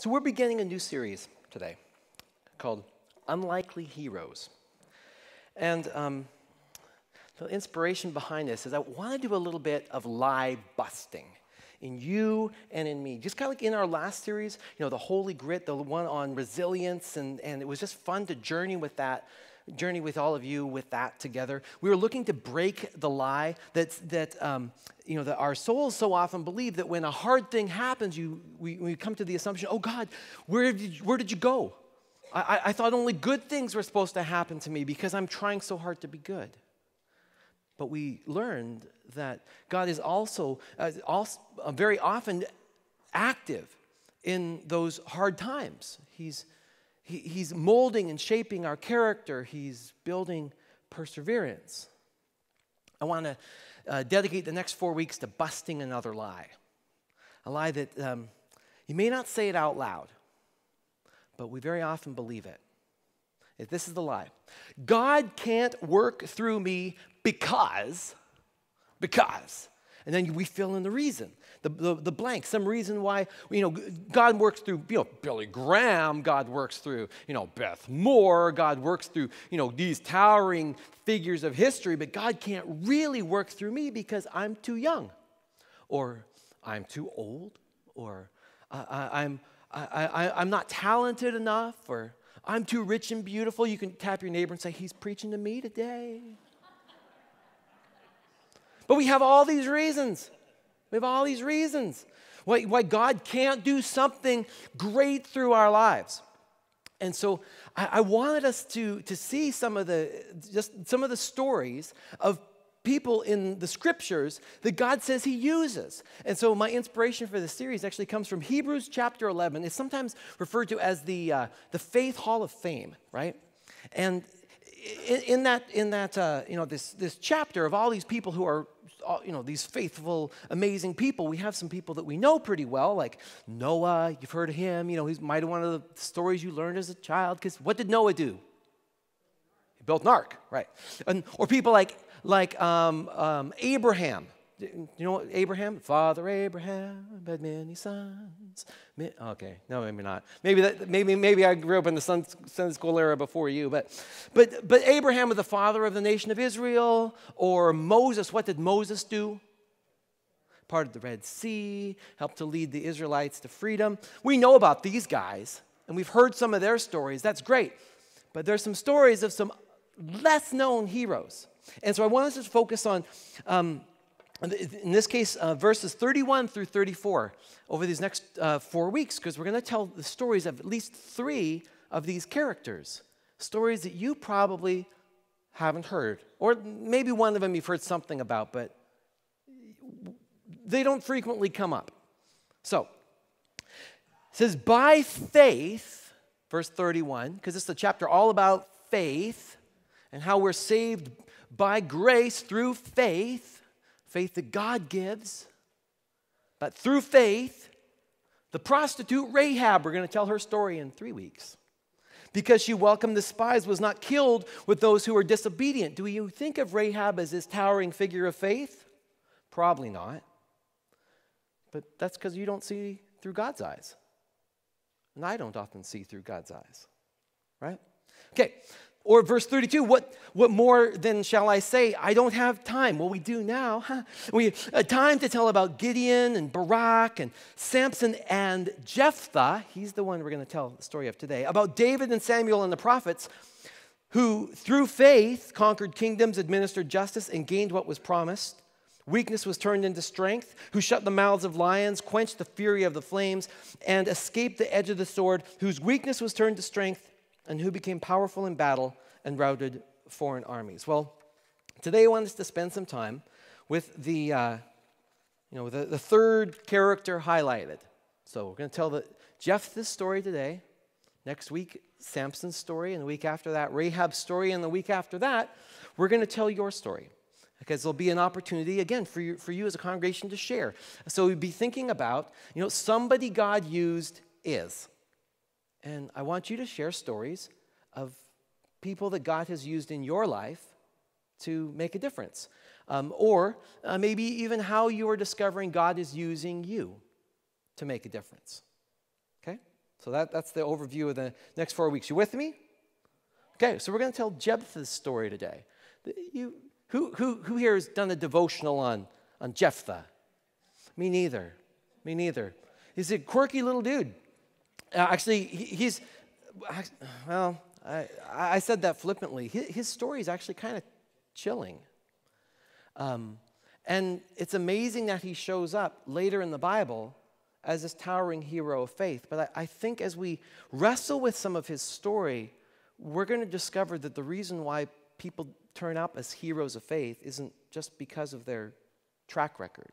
So we're beginning a new series today called Unlikely Heroes. And the inspiration behind this is I want to do a little bit of lie busting in you and in me. Just kind of like in our last series, the Holy Grit, the one on resilience, and it was just fun to journey with all of you with that together. We were looking to break the lie that our souls so often believe that when a hard thing happens, we come to the assumption, oh God, where did you go? I thought only good things were supposed to happen to me because I'm trying so hard to be good. But we learned that God is also very often active in those hard times. He's molding and shaping our character. He's building perseverance. I want to dedicate the next 4 weeks to busting another lie. A lie that you may not say it out loud, but we very often believe it. This is the lie. God can't work through me because, and then we fill in the reason, the blank, some reason why, God works through, Billy Graham, God works through, Beth Moore, God works through, these towering figures of history, but God can't really work through me because I'm too young, or I'm too old, or I'm not talented enough, or I'm too rich and beautiful. You can tap your neighbor and say, he's preaching to me today. But we have all these reasons. Why God can't do something great through our lives. And so I wanted us to see some of the stories of people in the scriptures that God says he uses. And so my inspiration for this series actually comes from Hebrews chapter 11. It's sometimes referred to as the Faith Hall of Fame, right? And in that this chapter of all these people who are these faithful, amazing people, we have some people that we know pretty well, like Noah. You've heard of him. He's might have one of the stories you learned as a child. Because what did Noah do? He built an ark, right? Or people like Abraham. You know what Abraham? Father Abraham had many sons. Okay, no, maybe not. Maybe I grew up in the Sunday school era before you. But Abraham was the father of the nation of Israel. Or Moses. What did Moses do? Parted the Red Sea, helped to lead the Israelites to freedom. We know about these guys, and we've heard some of their stories. That's great. But there's some stories of some less known heroes. And so I want us to focus on, in this case, verses 31 through 34 over these next 4 weeks, because we're going to tell the stories of at least 3 of these characters, stories that you probably haven't heard, or maybe one of them you've heard something about, but they don't frequently come up. So, it says, by faith, verse 31, because it's a chapter all about faith and how we're saved by grace through faith that God gives. But through faith, the prostitute Rahab, we're going to tell her story in 3 weeks. Because she welcomed the spies, was not killed with those who were disobedient. Do you think of Rahab as this towering figure of faith? Probably not. But that's because you don't see through God's eyes. And I don't often see through God's eyes. Right? Okay. Or verse 32, what more then shall I say? I don't have time. Well, we do now. We have time to tell about Gideon and Barak and Samson and Jephthah. He's the one we're going to tell the story of today. About David and Samuel and the prophets who, through faith, conquered kingdoms, administered justice, and gained what was promised. Weakness was turned into strength, who shut the mouths of lions, quenched the fury of the flames, and escaped the edge of the sword, whose weakness was turned to strength, and who became powerful in battle and routed foreign armies. Well, today I want us to spend some time with the third character highlighted. So we're going to tell Jephthah's story today. Next week, Samson's story, and the week after that, Rahab's story, and the week after that, we're going to tell your story. Because there'll be an opportunity, again, for you as a congregation to share. So we'd be thinking about, somebody God used is. And I want you to share stories of people that God has used in your life to make a difference. Or maybe even how you are discovering God is using you to make a difference. Okay? So that's the overview of the next 4 weeks. You with me? Okay, so we're going to tell Jephthah's story today. Who here has done a devotional on Jephthah? Me neither. Me neither. He's a quirky little dude. He's, well, I said that flippantly. His story is actually kind of chilling. And it's amazing that he shows up later in the Bible as this towering hero of faith. But I think as we wrestle with some of his story, we're going to discover that the reason why people turn up as heroes of faith isn't just because of their track record.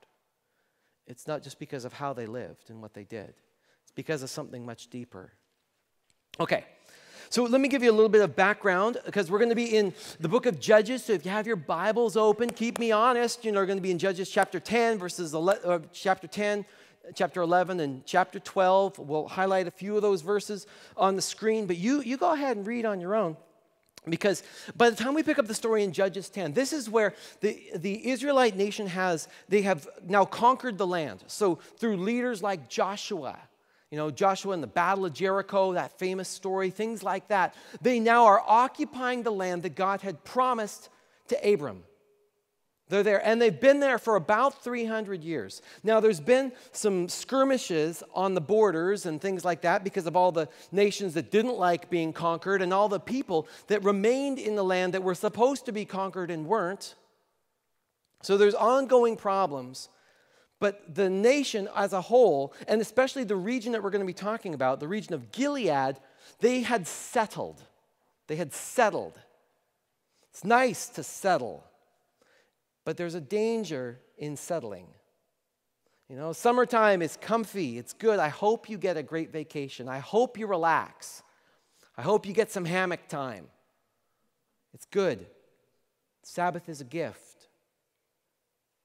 It's not just because of how they lived and what they did. It's because of something much deeper. Okay, so let me give you a little bit of background because we're going to be in the book of Judges. So if you have your Bibles open, keep me honest. We're going to be in Judges chapter 10, chapter 10, chapter 11, and chapter 12. We'll highlight a few of those verses on the screen, but you go ahead and read on your own. Because by the time we pick up the story in Judges 10, this is where the Israelite nation they have now conquered the land. So through leaders like Joshua, Joshua in the Battle of Jericho, that famous story, things like that, they now are occupying the land that God had promised to Abram. They're there, and they've been there for about 300 years. Now, there's been some skirmishes on the borders and things like that because of all the nations that didn't like being conquered and all the people that remained in the land that were supposed to be conquered and weren't. So there's ongoing problems. But the nation as a whole, and especially the region that we're going to be talking about, the region of Gilead, they had settled. They had settled. It's nice to settle. But there's a danger in settling. Summertime is comfy. It's good. I hope you get a great vacation. I hope you relax. I hope you get some hammock time. It's good. Sabbath is a gift.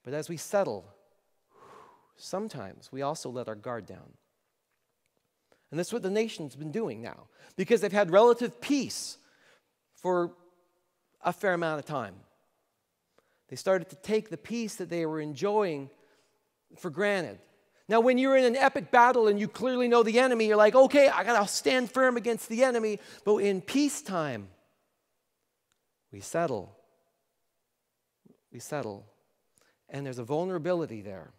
But as we settle, sometimes we also let our guard down. And that's what the nation's been doing now, because they've had relative peace for a fair amount of time. They started to take the peace that they were enjoying for granted. Now, when you're in an epic battle and you clearly know the enemy, you're like, okay, I got to stand firm against the enemy. But in peacetime, we settle. We settle. And there's a vulnerability there.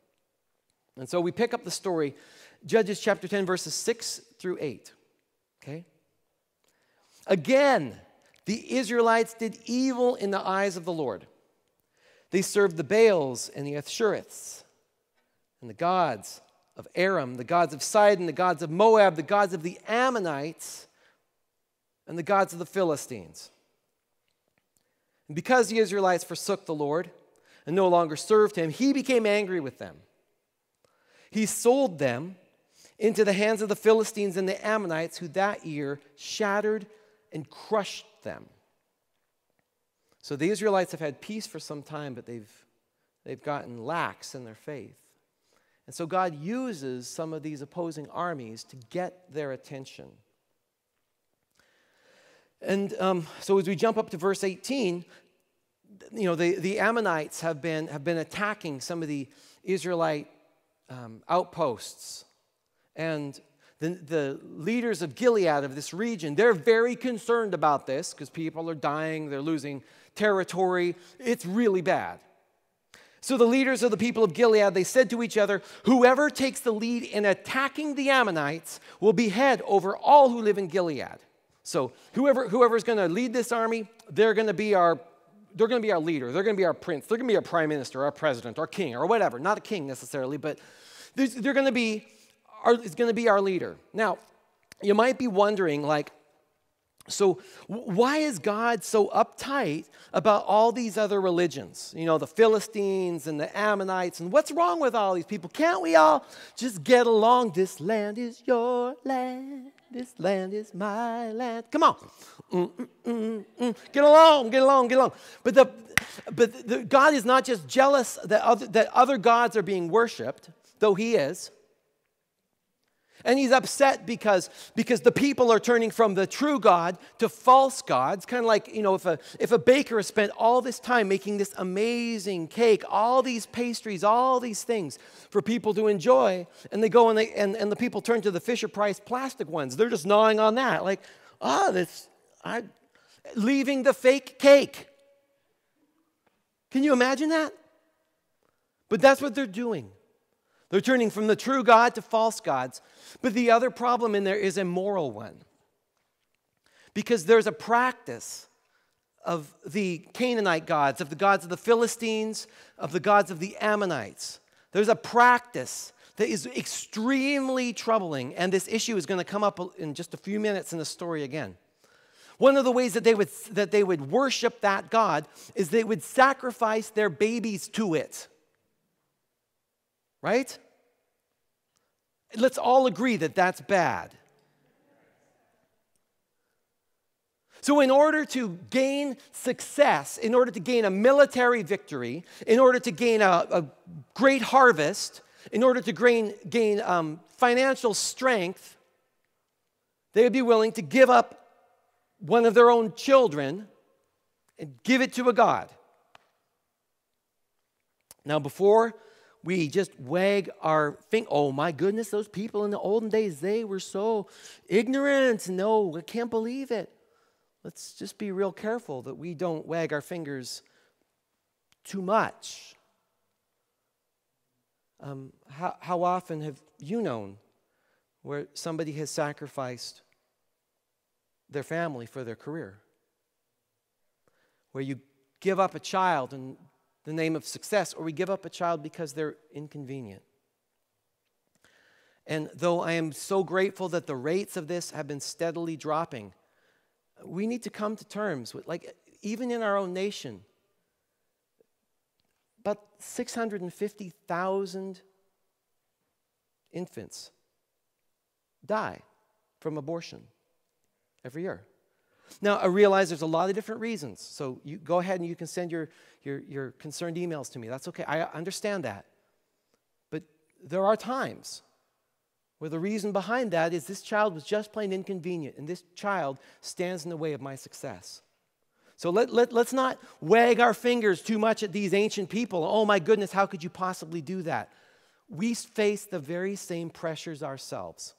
And so we pick up the story, Judges chapter 10, verses 6 through 8. Okay? Again, the Israelites did evil in the eyes of the Lord. They served the Baals and the Ashtoreths and the gods of Aram, the gods of Sidon, the gods of Moab, the gods of the Ammonites, and the gods of the Philistines. And because the Israelites forsook the Lord and no longer served him, he became angry with them. He sold them into the hands of the Philistines and the Ammonites, who that year shattered and crushed them. So the Israelites have had peace for some time, but they've gotten lax in their faith. And so God uses some of these opposing armies to get their attention. And so as we jump up to verse 18, the Ammonites have been attacking some of the Israelite outposts. And the leaders of Gilead, of this region, they're very concerned about this because people are dying, they're losing territory. It's really bad. So the leaders of the people of Gilead, they said to each other, whoever takes the lead in attacking the Ammonites will be head over all who live in Gilead. So whoever's going to lead this army, they're going to be our leader. They're going to be our prince. They're going to be our prime minister, our president, our king, or whatever. Not a king necessarily, but they're going to be our leader. Now, you might be wondering, so why is God so uptight about all these other religions? The Philistines and the Ammonites, and what's wrong with all these people? Can't we all just get along? This land is your land. This land is my land. Come on. Get along. But God is not just jealous that other gods are being worshipped, though he is. And he's upset because the people are turning from the true God to false gods. Kind of like, if a baker has spent all this time making this amazing cake, all these pastries, all these things for people to enjoy, and they go and the people turn to the Fisher-Price plastic ones. They're just gnawing on that. Like, leaving the fake cake. Can you imagine that? But that's what they're doing. They're turning from the true God to false gods. But the other problem in there is a moral one. Because there's a practice of the Canaanite gods, of the gods of the Philistines, of the gods of the Ammonites. There's a practice that is extremely troubling, and this issue is going to come up in just a few minutes in the story again. One of the ways that they would worship that god is they would sacrifice their babies to it. Right? Let's all agree that that's bad. So in order to gain success, in order to gain a military victory, in order to gain a great harvest, in order to gain financial strength, they would be willing to give up one of their own children and give it to a god. Now, before we just wag our finger, oh my goodness, those people in the olden days, they were so ignorant. No, I can't believe it. Let's just be real careful that we don't wag our fingers too much. How often have you known where somebody has sacrificed their family for their career? Where you give up a child in the name of success, or we give up a child because they're inconvenient. And though I am so grateful that the rates of this have been steadily dropping, we need to come to terms with, like, even in our own nation, about 650,000 infants die from abortion every year. Now, I realize there's a lot of different reasons, so you go ahead and you can send your concerned emails to me. That's okay. I understand that. But there are times where the reason behind that is this child was just plain inconvenient, and this child stands in the way of my success. So let's not wag our fingers too much at these ancient people. Oh my goodness, how could you possibly do that? We face the very same pressures ourselves.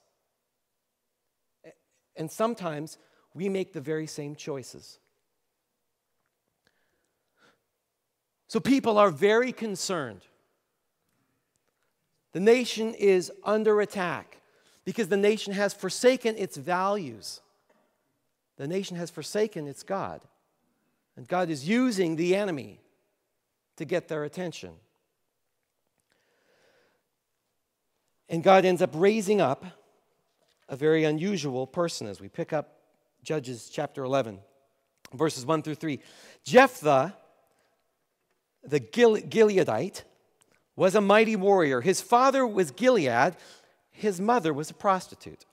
And sometimes we make the very same choices. So people are very concerned. The nation is under attack because the nation has forsaken its values. The nation has forsaken its God. And God is using the enemy to get their attention. And God ends up raising up a very unusual person as we pick up Judges chapter 11, verses 1 through 3. Jephthah, the Gileadite, was a mighty warrior. His father was Gilead. His mother was a prostitute.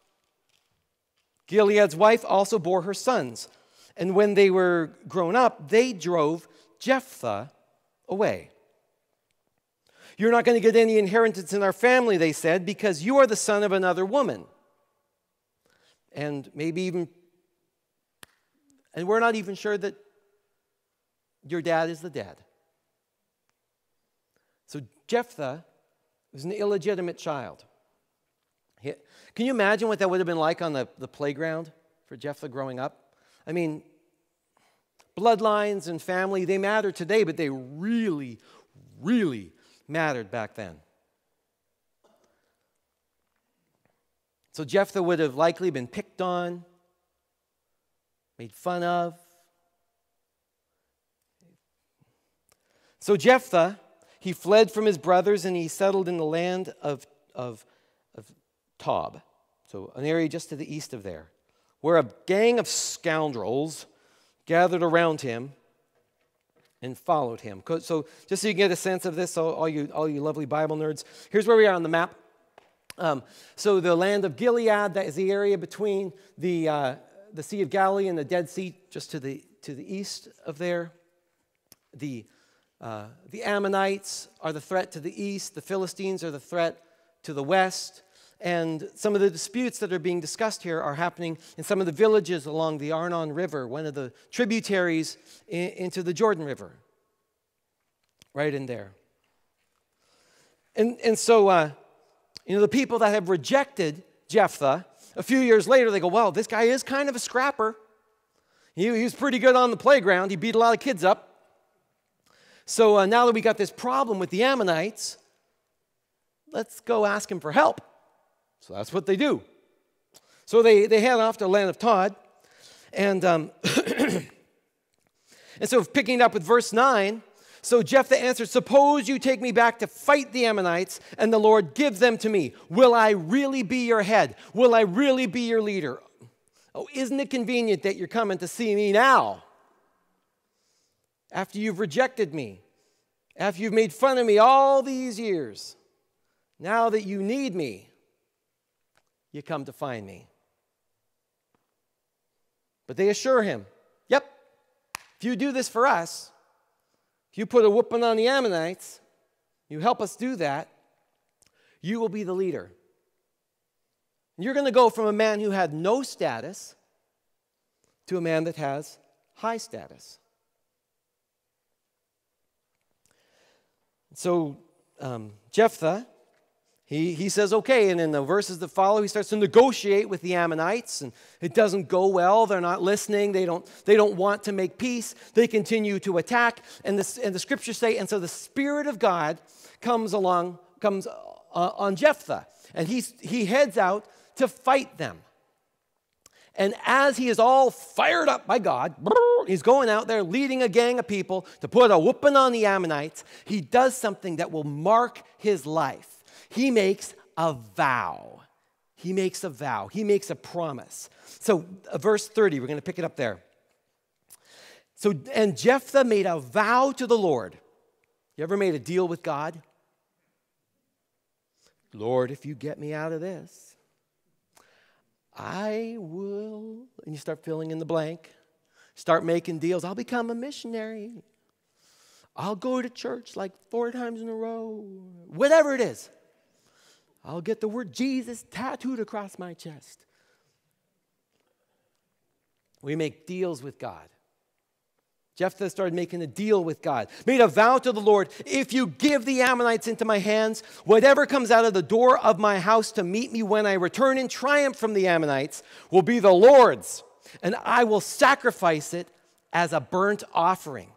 Gilead's wife also bore her sons. And when they were grown up, they drove Jephthah away. You're not going to get any inheritance in our family, they said, because you are the son of another woman. And we're not even sure that your dad is the dad. So Jephthah was an illegitimate child. Can you imagine what that would have been like on the playground for Jephthah growing up? I mean, bloodlines and family, they matter today, but they really, really mattered back then. So Jephthah would have likely been picked on, made fun of. So Jephthah, he fled from his brothers and he settled in the land of Tob, so an area just to the east of there, where a gang of scoundrels gathered around him and followed him. So just so you get a sense of this, all you lovely Bible nerds, here's where we are on the map. So the land of Gilead, that is the area between the Sea of Galilee and the Dead Sea, just to the east of there. The Ammonites are the threat to the east. The Philistines are the threat to the west. And some of the disputes that are being discussed here are happening in some of the villages along the Arnon River, one of the tributaries into the Jordan River, right in there. And so, the people that have rejected Jephthah, a few years later, they go, well, this guy is kind of a scrapper. He was pretty good on the playground. He beat a lot of kids up. So now that we got this problem with the Ammonites, let's go ask him for help. So that's what they do. So they head off to the land of Todd. And, and so picking it up with verse 9, so Jephthah answered, suppose you take me back to fight the Ammonites, and the Lord gives them to me. Will I really be your head? Will I really be your leader? Oh, isn't it convenient that you're coming to see me now? After you've rejected me, after you've made fun of me all these years, now that you need me, you come to find me. But they assure him, yep, if you do this for us, if you put a whooping on the Ammonites, you help us do that, you will be the leader. You're going to go from a man who had no status to a man that has high status. So Jephthah, he says, okay, and in the verses that follow, he starts to negotiate with the Ammonites, and it doesn't go well. They're not listening. They don't want to make peace. They continue to attack, and the scriptures say, and so the Spirit of God comes on Jephthah, and he heads out to fight them. And as he is all fired up by God, he's going out there leading a gang of people to put a whooping on the Ammonites. He does something that will mark his life. He makes a vow. He makes a vow. He makes a promise. So verse 30, we're going to pick it up there. So, and Jephthah made a vow to the Lord. You ever made a deal with God? Lord, if you get me out of this, I will, and you start filling in the blank, start making deals. I'll become a missionary. I'll go to church like 4 times in a row. Whatever it is. I'll get the word Jesus tattooed across my chest. We make deals with God. Jephthah started making a deal with God, made a vow to the Lord, if you give the Ammonites into my hands, whatever comes out of the door of my house to meet me when I return in triumph from the Ammonites will be the Lord's, and I will sacrifice it as a burnt offering.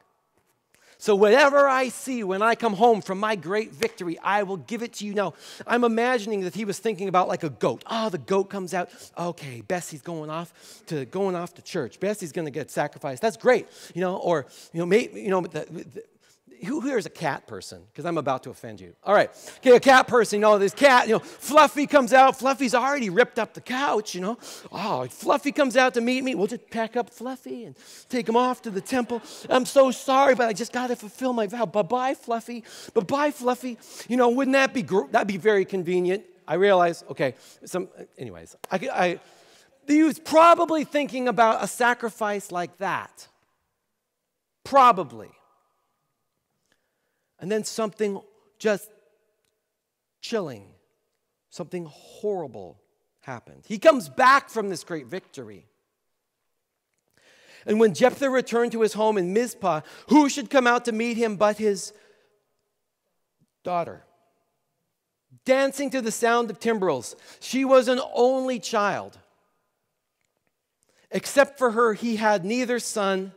So whatever I see when I come home from my great victory, I will give it to you. Now, I'm imagining that he was thinking about like a goat. Oh, the goat comes out. Okay, Bessie's going off to church. Bessie's going to get sacrificed. That's great. Who here is a cat person? Because I'm about to offend you. All right. Okay, a cat person, this cat, Fluffy comes out. Fluffy's already ripped up the couch, Oh, Fluffy comes out to meet me. We'll just pack up Fluffy and take him off to the temple. I'm so sorry, but I just got to fulfill my vow. Bye-bye, Fluffy. Bye-bye, Fluffy. Wouldn't that be, that'd be very convenient. I realize, okay, anyways. He was probably thinking about a sacrifice like that. Probably. And then something just chilling, something horrible happened. He comes back from this great victory. And when Jephthah returned to his home in Mizpah, who should come out to meet him but his daughter? Dancing to the sound of timbrels. She was an only child. Except for her, he had neither son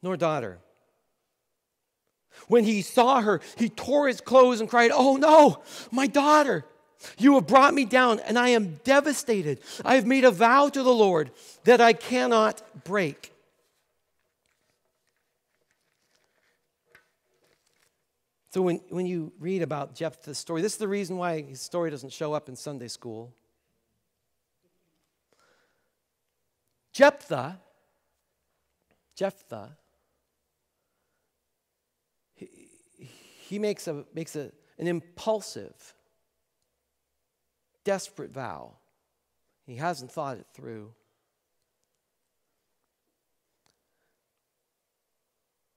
nor daughter. When he saw her, he tore his clothes and cried, "Oh no, my daughter! You have brought me down, and I am devastated. I have made a vow to the Lord that I cannot break." So when you read about Jephthah's story, this is the reason why his story doesn't show up in Sunday school. Jephthah, he makes an impulsive, desperate vow. He hasn't thought it through.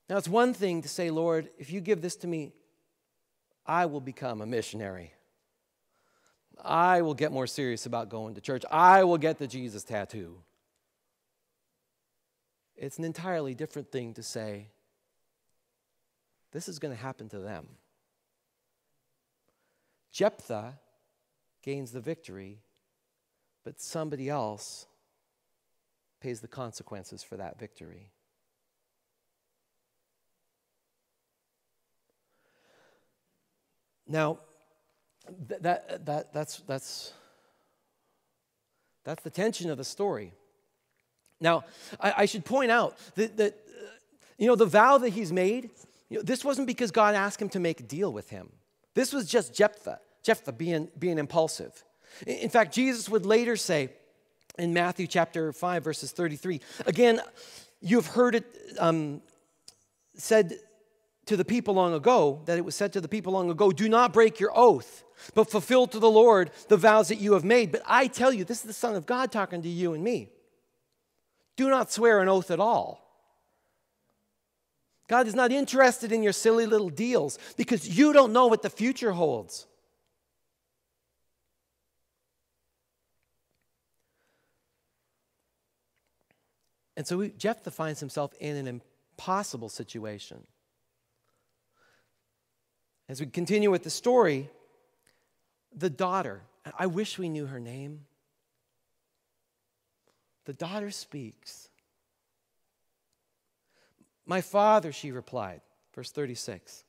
Now, it's one thing to say, "Lord, if you give this to me, I will become a missionary. I will get more serious about going to church. I will get the Jesus tattoo. It's an entirely different thing to say, this is going to happen to them. Jephthah gains the victory, but somebody else pays the consequences for that victory. Now, that's the tension of the story. Now, I should point out that the vow that he's made, this wasn't because God asked him to make a deal with him. This was just Jephthah being impulsive. In fact, Jesus would later say in Matthew chapter 5, verses 33, again, you've heard it said to the people long ago, that it was said to the people long ago, do not break your oath, but fulfill to the Lord the vows that you have made. But I tell you, this is the Son of God talking to you and me. Do not swear an oath at all. God is not interested in your silly little deals because you don't know what the future holds. And so Jephthah finds himself in an impossible situation. As we continue with the story, the daughter, I wish we knew her name. The daughter speaks. My father, she replied, verse 36.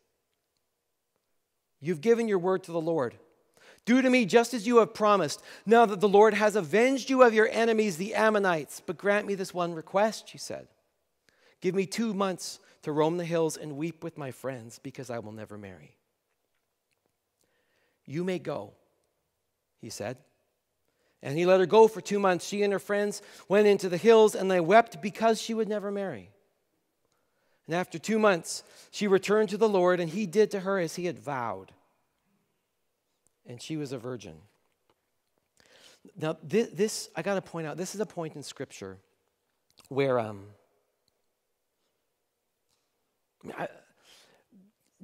You've given your word to the Lord. Do to me just as you have promised, now that the Lord has avenged you of your enemies, the Ammonites. But grant me this one request, she said. Give me 2 months to roam the hills and weep with my friends, because I will never marry. You may go, he said. And he let her go for 2 months. She and her friends went into the hills, and they wept because she would never marry. And after 2 months, she returned to the Lord, and he did to her as he had vowed. And she was a virgin. Now, this I got to point out, this is a point in Scripture where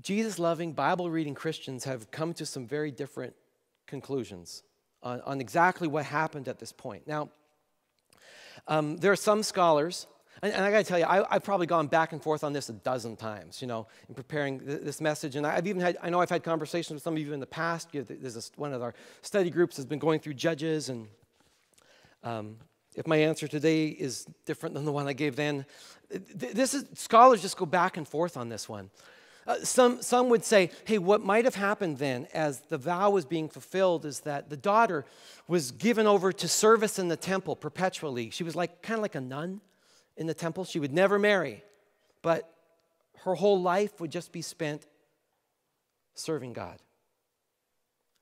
Jesus-loving, Bible-reading Christians have come to some very different conclusions on exactly what happened at this point. Now, there are some scholars, and I got to tell you, I've probably gone back and forth on this a dozen times, in preparing this message. And I know I've had conversations with some of you in the past. One of our study groups has been going through Judges, and if my answer today is different than the one I gave then, scholars just go back and forth on this one. Some would say, hey, what might have happened then as the vow was being fulfilled is that the daughter was given over to service in the temple perpetually. She was kind of like a nun in the temple. She would never marry, but her whole life would just be spent serving God.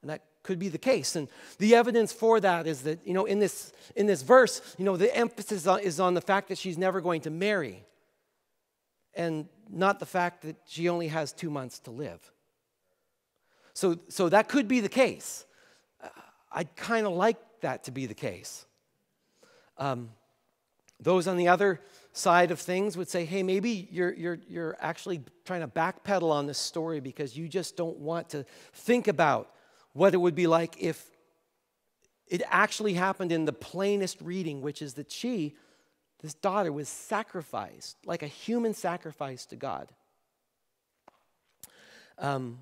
And that could be the case. And the evidence for that is that, in this verse, the emphasis is on the fact that she's never going to marry, and not the fact that she only has 2 months to live. So that could be the case. I'd kind of like that to be the case. Those on the other side of things would say, hey, maybe you're actually trying to backpedal on this story because you just don't want to think about what it would be like if it actually happened in the plainest reading, which is that this daughter was sacrificed, like a human sacrifice to God. And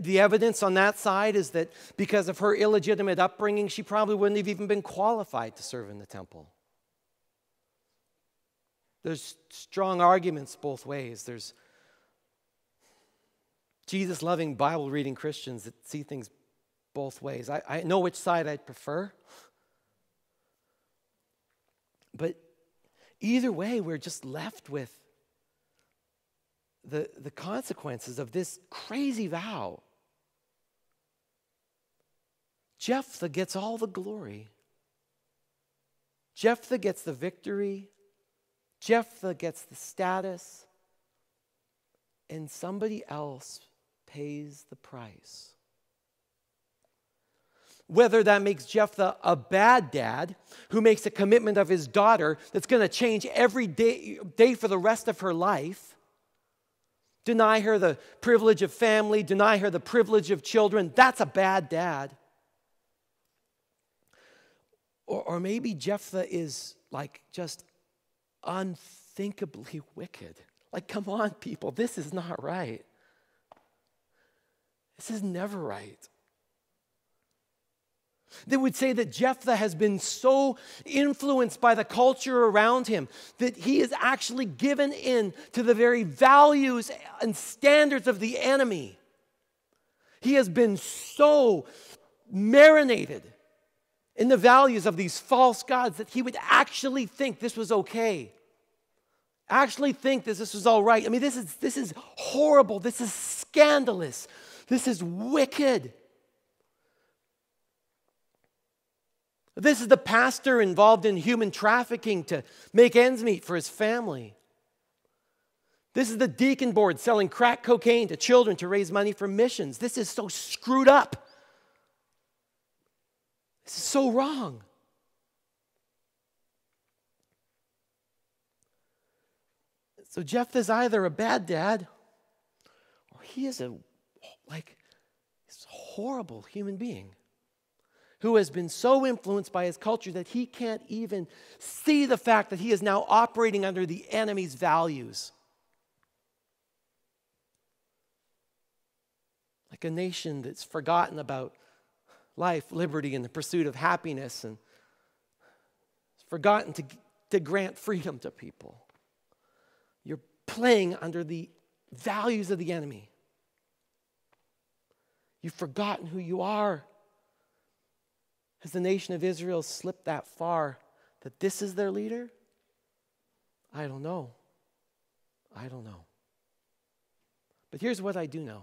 the evidence on that side is that because of her illegitimate upbringing, she probably wouldn't have even been qualified to serve in the temple. There's strong arguments both ways. There's Jesus-loving, Bible-reading Christians that see things both ways. I know which side I'd prefer. But either way, we're just left with the consequences of this crazy vow. Jephthah gets all the glory. Jephthah gets the victory. Jephthah gets the status. And somebody else pays the price. Whether that makes Jephthah a bad dad who makes a commitment of his daughter that's going to change every day for the rest of her life, deny her the privilege of family, deny her the privilege of children, that's a bad dad. Or maybe Jephthah is like just unthinkably wicked. Like, come on, people, this is not right. This is never right. They would say that Jephthah has been so influenced by the culture around him that he is actually given in to the very values and standards of the enemy. He has been so marinated in the values of these false gods that he would actually think this was okay. Actually think that this was all right. I mean, this is horrible. This is scandalous. This is wicked. This is the pastor involved in human trafficking to make ends meet for his family. This is the deacon board selling crack cocaine to children to raise money for missions. This is so screwed up. This is so wrong. So Jephthah's either a bad dad or he is a horrible human being who has been so influenced by his culture that he can't even see the fact that he is now operating under the enemy's values. Like a nation that's forgotten about life, liberty, and the pursuit of happiness, and forgotten to grant freedom to people. You're playing under the values of the enemy. You've forgotten who you are. Has the nation of Israel slipped that far that this is their leader? I don't know. I don't know. But here's what I do know.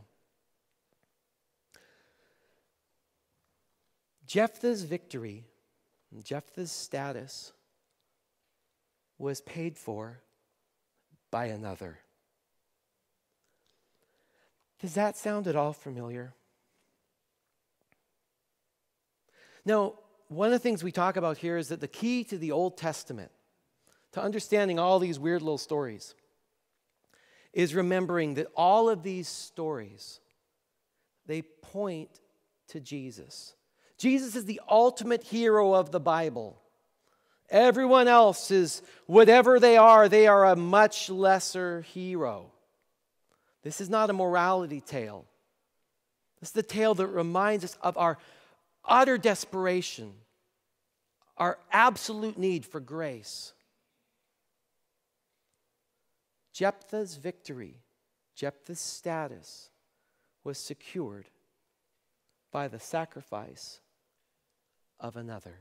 Jephthah's victory, Jephthah's status was paid for by another. Does that sound at all familiar? Now, one of the things we talk about here is that the key to the Old Testament, to understanding all these weird little stories, is remembering that all of these stories, they point to Jesus. Jesus is the ultimate hero of the Bible. Everyone else is, whatever they are a much lesser hero. This is not a morality tale. This is the tale that reminds us of our utter desperation, our absolute need for grace. Jephthah's victory, Jephthah's status was secured by the sacrifice of another.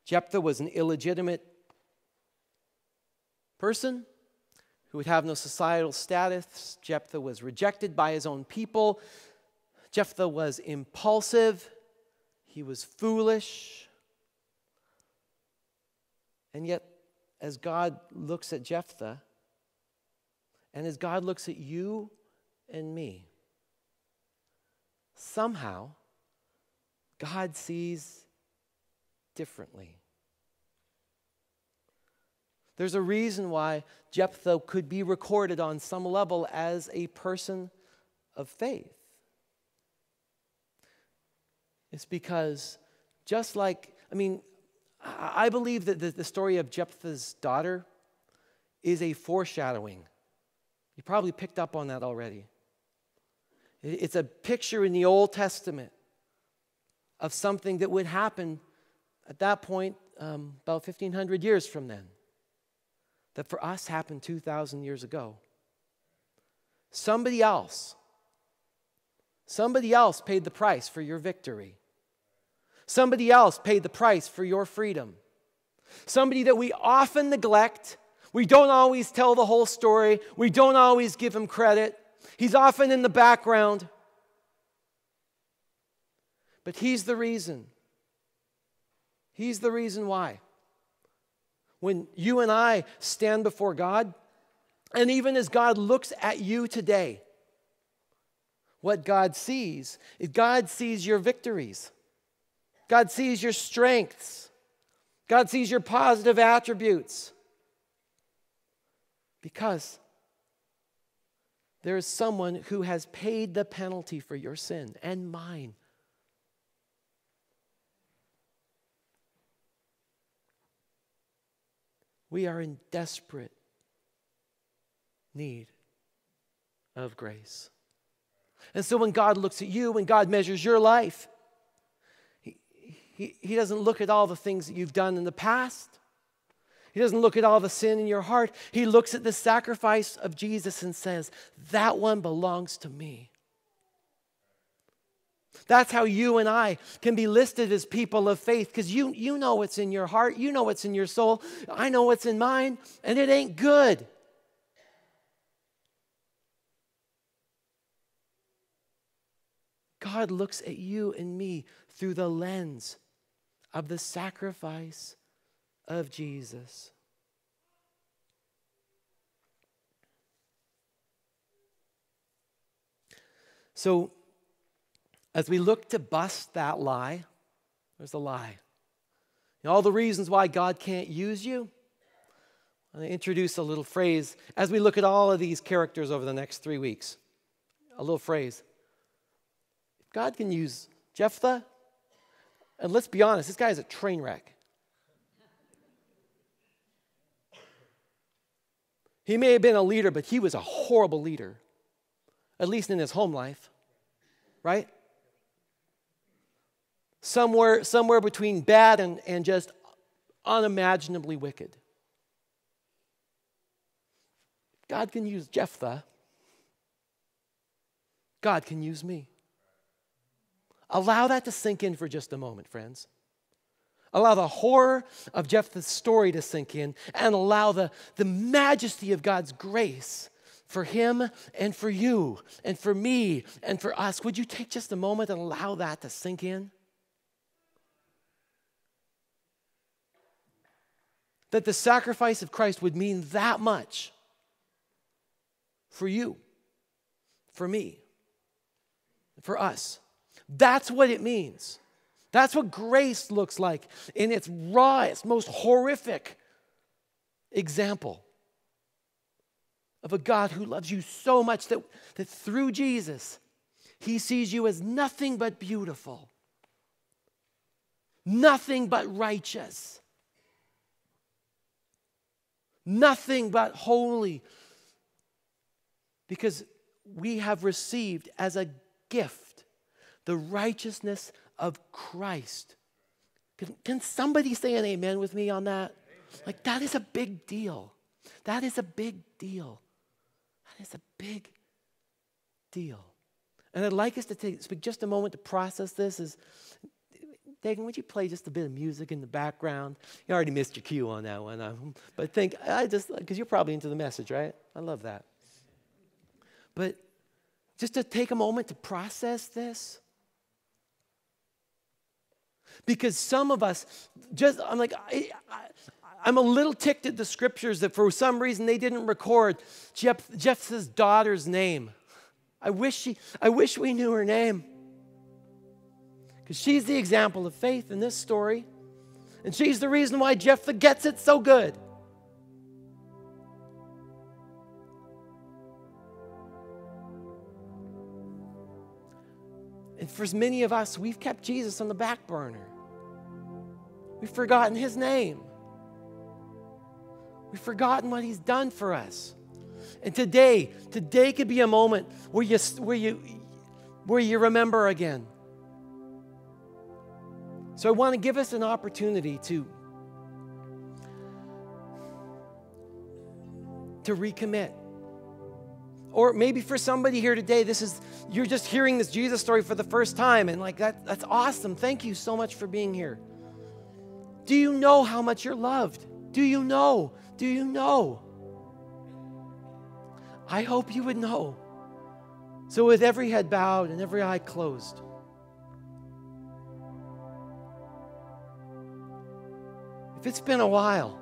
Jephthah was an illegitimate person who would have no societal status. Jephthah was rejected by his own people. Jephthah was impulsive. He was foolish. And yet, as God looks at Jephthah, and as God looks at you and me, somehow, God sees differently. There's a reason why Jephthah could be recorded on some level as a person of faith. It's because just like, I believe that the story of Jephthah's daughter is a foreshadowing. You probably picked up on that already. It's a picture in the Old Testament of something that would happen at that point about 1,500 years from then. That for us happened 2,000 years ago. Somebody else paid the price for your victory. Somebody else paid the price for your freedom. Somebody that we often neglect. We don't always tell the whole story. We don't always give him credit. He's often in the background. But he's the reason. He's the reason why. When you and I stand before God, and even as God looks at you today, what God sees is God sees your victories. God sees your strengths. God sees your positive attributes. Because there is someone who has paid the penalty for your sin and mine. We are in desperate need of grace. And so when God looks at you, when God measures your life, He doesn't look at all the things that you've done in the past. He doesn't look at all the sin in your heart. He looks at the sacrifice of Jesus and says, that one belongs to me. That's how you and I can be listed as people of faith, because you know what's in your heart. You know what's in your soul. I know what's in mine, and it ain't good. God looks at you and me through the lens of the sacrifice of Jesus. So, as we look to bust that lie, there's a lie. And all the reasons why God can't use you, I'm going to introduce a little phrase as we look at all of these characters over the next 3 weeks. A little phrase. If God can use Jephthah, and let's be honest, this guy is a train wreck. He may have been a leader, but he was a horrible leader, at least in his home life, right? Somewhere between bad and just unimaginably wicked. God can use Jephthah. God can use me. Allow that to sink in for just a moment, friends. Allow the horror of Jephthah's story to sink in, and allow the majesty of God's grace for him and for you and for me and for us. Would you take just a moment and allow that to sink in? That the sacrifice of Christ would mean that much for you, for me, for us. That's what it means. That's what grace looks like in its rawest, most horrific example of a God who loves you so much that through Jesus, he sees you as nothing but beautiful, nothing but righteous, nothing but holy, because we have received as a gift the righteousness of Christ. Can somebody say an amen with me on that? Amen. Like, that is a big deal. That is a big deal. That is a big deal. And I'd like us to take just a moment to process this. Dagan, would you play just a bit of music in the background? You already missed your cue on that one. But because you're probably into the message, right? I love that. But just to take a moment to process this. Because some of us, I'm a little ticked at the scriptures that for some reason they didn't record Jephthah's daughter's name. I wish we knew her name. Because she's the example of faith in this story. And she's the reason why Jephthah gets it so good. And for many of us, we've kept Jesus on the back burner. We've forgotten his name. We've forgotten what he's done for us. And today could be a moment where you remember again. So I want to give us an opportunity to recommit. Or maybe for somebody here today, you're just hearing this Jesus story for the first time, and that's awesome. Thank you so much for being here. Do you know how much you're loved? Do you know? Do you know? I hope you would know. So with every head bowed and every eye closed, if it's been a while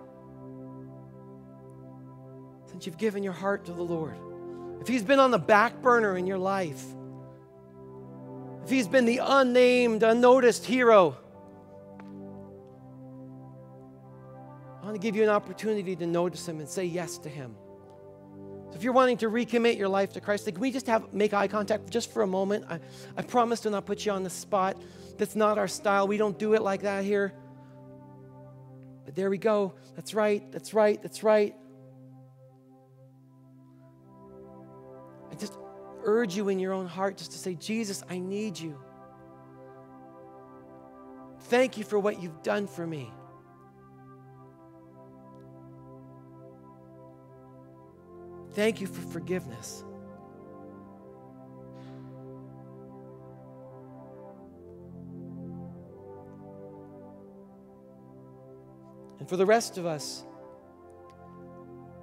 since you've given your heart to the Lord, if he's been on the back burner in your life, if he's been the unnamed, unnoticed hero, I want to give you an opportunity to notice him and say yes to him. So if you're wanting to recommit your life to Christ, can we just make eye contact just for a moment? I promise to not put you on the spot. That's not our style. We don't do it like that here. There we go. That's right. That's right. That's right. I just urge you in your own heart just to say, Jesus, I need you. Thank you for what you've done for me. Thank you for forgiveness. And for the rest of us,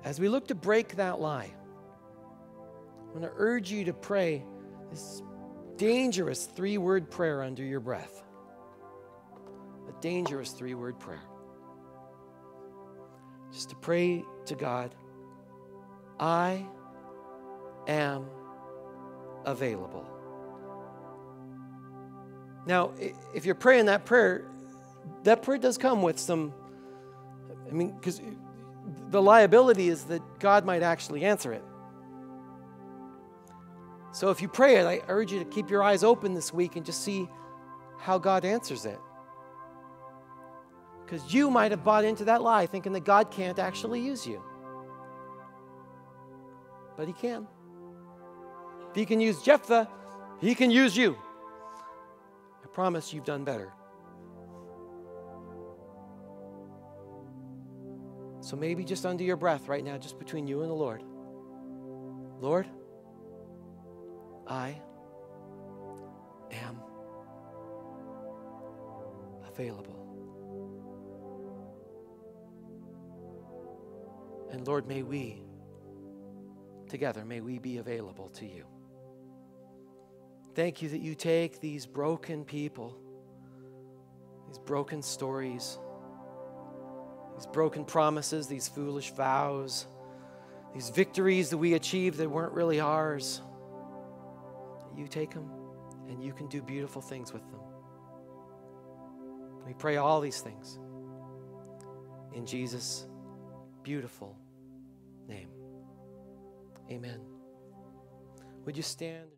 as we look to break that lie, I want to urge you to pray this dangerous 3-word prayer under your breath. A dangerous 3-word prayer. Just to pray to God, I am available. Now, if you're praying that prayer does come with some, because the liability is that God might actually answer it. So if you pray it, I urge you to keep your eyes open this week and just see how God answers it. Because you might have bought into that lie thinking that God can't actually use you. But He can. If He can use Jephthah, He can use you. I promise you've done better. So maybe just under your breath right now, just between you and the Lord. Lord, I am available. And Lord, may we, together, may we be available to you. Thank you that you take these broken people, these broken stories, these broken promises, these foolish vows, these victories that we achieved that weren't really ours. You take them and you can do beautiful things with them. We pray all these things in Jesus' beautiful name. Amen. Would you stand?